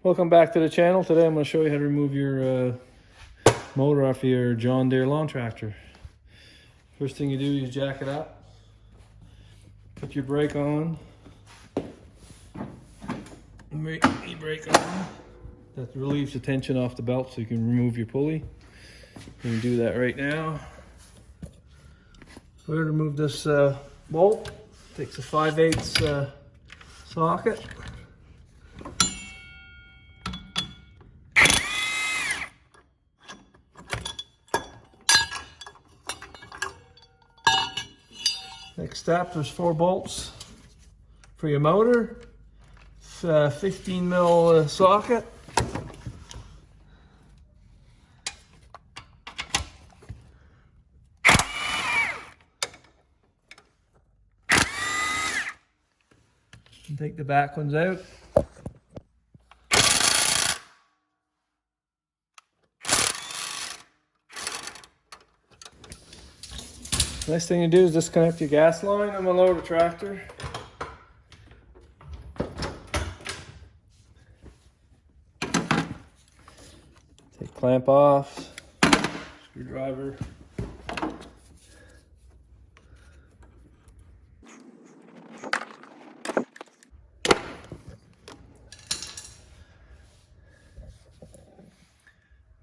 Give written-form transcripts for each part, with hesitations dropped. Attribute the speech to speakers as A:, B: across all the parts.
A: Welcome back to the channel. Today I'm going to show you how to remove your motor off of your John Deere lawn tractor. First thing you do is jack it up, put your brake on, e-brake on. That relieves the tension off the belt so you can remove your pulley. You can do that right now. We're going to remove this bolt. Takes a 5/8 socket. Next step, there's 4 bolts for your motor. 15 mil socket. And take the back ones out. Next thing you do is disconnect your gas line on the loader tractor. Take clamp off, screwdriver.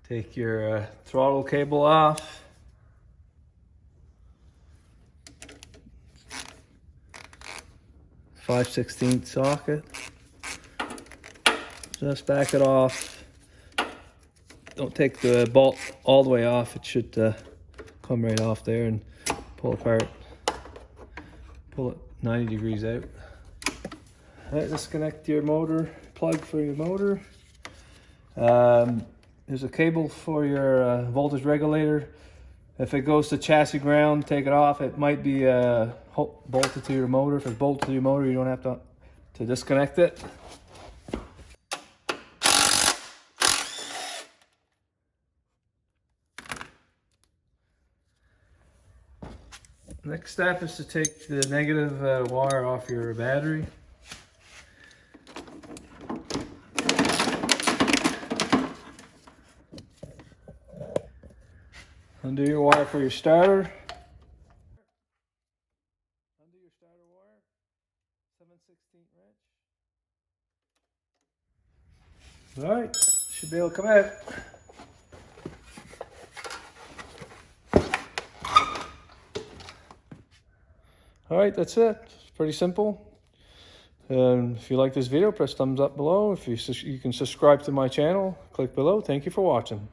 A: Take your throttle cable off. .5/16 socket. Just back it off. Don't take the bolt all the way off. It should come right off there and pull apart. Pull it 90 degrees out. All right, disconnect your motor plug for your motor. There's a cable for your voltage regulator. If it goes to chassis ground, take it off. It might be bolted to your motor. If it's bolted to your motor, you don't have to disconnect it. Next step is to take the negative wire off your battery. Undo your wire for your starter. Undo your starter wire, 7/16 wrench. All right, should be able to come out. All right, that's it. It's pretty simple. If you like this video, press thumbs up below. If you can subscribe to my channel, click below. Thank you for watching.